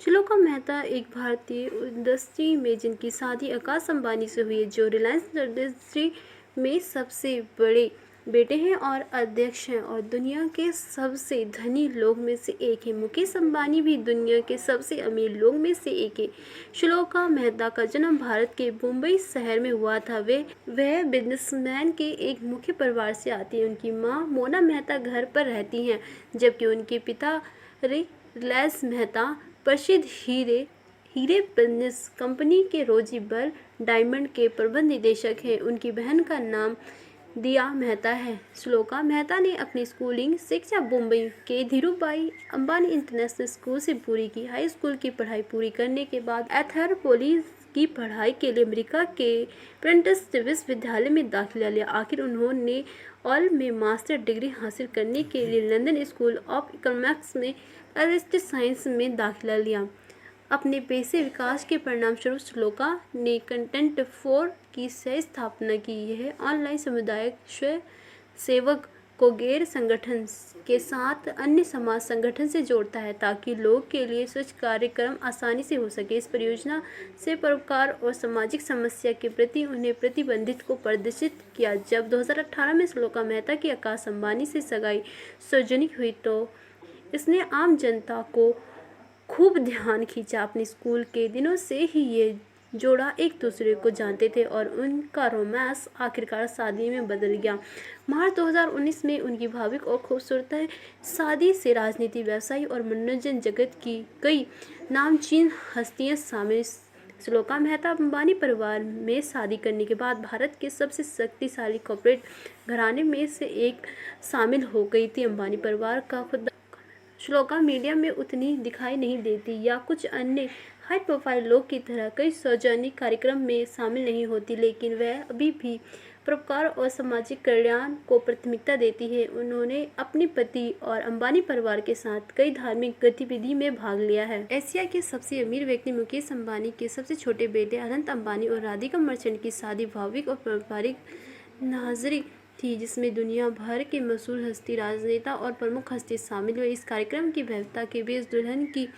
श्लोका मेहता एक भारतीय इंडस्ट्री में जिनकी शादी आकाश अंबानी से हुई है, जो रिलायंस इंडस्ट्री में सबसे बड़े बेटे हैं और अध्यक्ष हैं और दुनिया के सबसे धनी लोग में से एक है। मुकेश अंबानी भी दुनिया के सबसे अमीर लोग में से एक है। श्लोका मेहता का जन्म भारत के मुंबई शहर में हुआ था। वह बिजनेसमैन के एक मुख्य परिवार से आती है। उनकी मां मोना मेहता घर पर रहती हैं, जबकि उनके पिता रिलायंस मेहता प्रसिद्ध हीरे बिजनेस कंपनी के रोजीबल डायमंड के प्रबंध निदेशक हैं। उनकी बहन का नाम दिया मेहता है। श्लोका मेहता ने अपनी स्कूलिंग शिक्षा मुंबई के धीरूभाई अंबानी इंटरनेशनल स्कूल से पूरी की। हाई स्कूल की पढ़ाई पूरी करने के बाद एंथ्रोपोलॉजी की पढ़ाई के लिए अमेरिका के प्रेंटिस विश्वविद्यालय में दाखिला लिया। आखिर उन्होंने ऑल में मास्टर डिग्री हासिल करने के लिए लंदन स्कूल ऑफ इकोनॉमिक्स में पॉलिटिकल साइंस में दाखिला लिया। अपने पेशे विकास के परिणामस्वरूप श्लोका ने कंटेंट फोर की सह स्थापना की। यह ऑनलाइन सामुदायिक स्वयंसेवक को गैर संगठन के साथ अन्य समाज संगठन से जोड़ता है, ताकि लोगों के लिए स्वच्छ कार्यक्रम आसानी से हो सके। इस परियोजना से परोपकार और सामाजिक समस्या के प्रति उन्हें प्रतिबंधित को प्रदर्शित किया। जब 2018 में श्लोका मेहता की आकाश अंबानी से सगाई सार्वजनिक हुई तो इसने आम जनता को खूब ध्यान खींचा। अपने स्कूल के दिनों से ही ये जोड़ा एक दूसरे को जानते थे और उनका रोमांस आखिरकार शादी में बदल गया। मार्च 2019 में उनकी भावुक और खूबसूरत शादी से राजनीति, व्यवसाय और मनोरंजन जगत की कई नामचीन हस्तियां शामिल। श्लोका मेहता अंबानी परिवार में शादी करने के बाद भारत के सबसे शक्तिशाली कॉर्पोरेट घराने में से एक शामिल हो गई थी। अंबानी परिवार का खुद श्लोका मीडिया में उतनी दिखाई नहीं देती या कुछ अन्य हाई प्रोफाइल लोग की तरह कई सार्वजनिक कार्यक्रम में शामिल नहीं होती, लेकिन वह अभी भी परोपकार और सामाजिक कल्याण को प्राथमिकता देती है। उन्होंने अपने पति और अंबानी परिवार के साथ कई धार्मिक गतिविधि में भाग लिया है। एशिया के सबसे अमीर व्यक्ति मुकेश अंबानी के सबसे छोटे बेटे अनंत अंबानी और राधिका मर्चेंट की शादी भावुक और पारंपरिक नाज़री थी, जिसमें दुनिया भर के मशहूर हस्ती, राजनेता और प्रमुख हस्ती शामिल हुए। इस कार्यक्रम की भव्यता के बीच दुल्हन की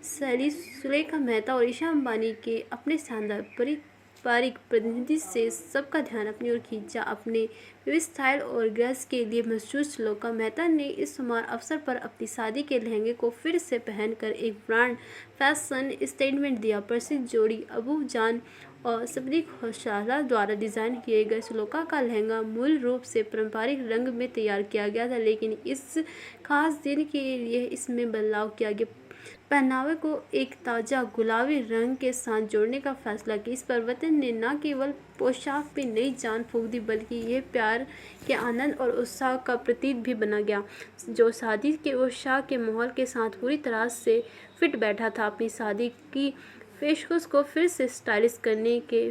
शैली श्लोका मेहता और ईशा अंबानी के अपने शानदार पारिवारिक प्रतिनिधि से सबका ध्यान अपनी ओर खींचा। अपने विविध स्टाइल और ग्रेस के लिए मशहूर श्लोका मेहता ने इस शुभ अवसर पर अपनी शादी के लहंगे को फिर से पहनकर एक ब्रांड फैशन स्टेटमेंट दिया। प्रसिद्ध जोड़ी अबू जान और सब्री खोशाला द्वारा डिज़ाइन किए गए श्लोका का लहंगा मूल रूप से पारंपरिक रंग में तैयार किया गया था, लेकिन इस खास दिन के लिए इसमें बदलाव किया गया। पहनावे को एक ताज़ा गुलाबी रंग के साथ जोड़ने का फैसला किया। इस परिवर्तन ने न केवल पोशाक में नई जान फूंक दी, बल्कि यह प्यार के आनंद और उत्साह का प्रतीक भी बना गया, जो शादी के उत्साह के माहौल के साथ पूरी तरह से फिट बैठा था। अपनी शादी की पेशकश को फिर से स्टाइलिश करने के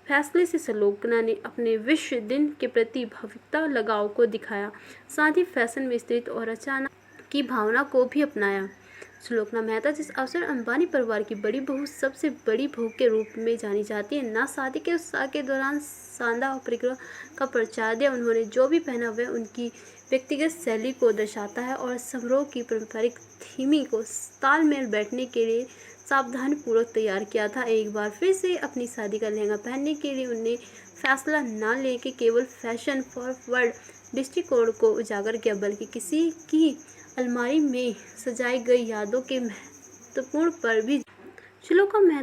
फैसले से श्लोका ने अपने विश्व दिन के प्रति भावुकता लगाव को दिखाया, साथ ही फैशन में स्त्रीत्व और अचानक की भावना को भी अपनाया। श्लोका मेहता जिस अवसर अंबानी परिवार की बड़ी बहू, सबसे बड़ी बहू के रूप में जानी जाती है, ना शादी के उत्साह के दौरान शानदार परिक्रमा का प्रचार दिया। उन्होंने जो भी पहना वह उनकी व्यक्तिगत शैली को दर्शाता है और समारोह की पारंपरिक थीम को तालमेल बैठने के लिए सावधानीपूर्वक तैयार किया था। एक बार फिर से अपनी शादी का लहंगा पहनने के लिए उन्हें फैसला न लेके केवल फैशन फॉरवर्ड दृष्टिकोण को उजागर किया, बल्कि किसी की अलमारी में सजाई गई यादों के महत्वपूर्ण पर भी। श्लोका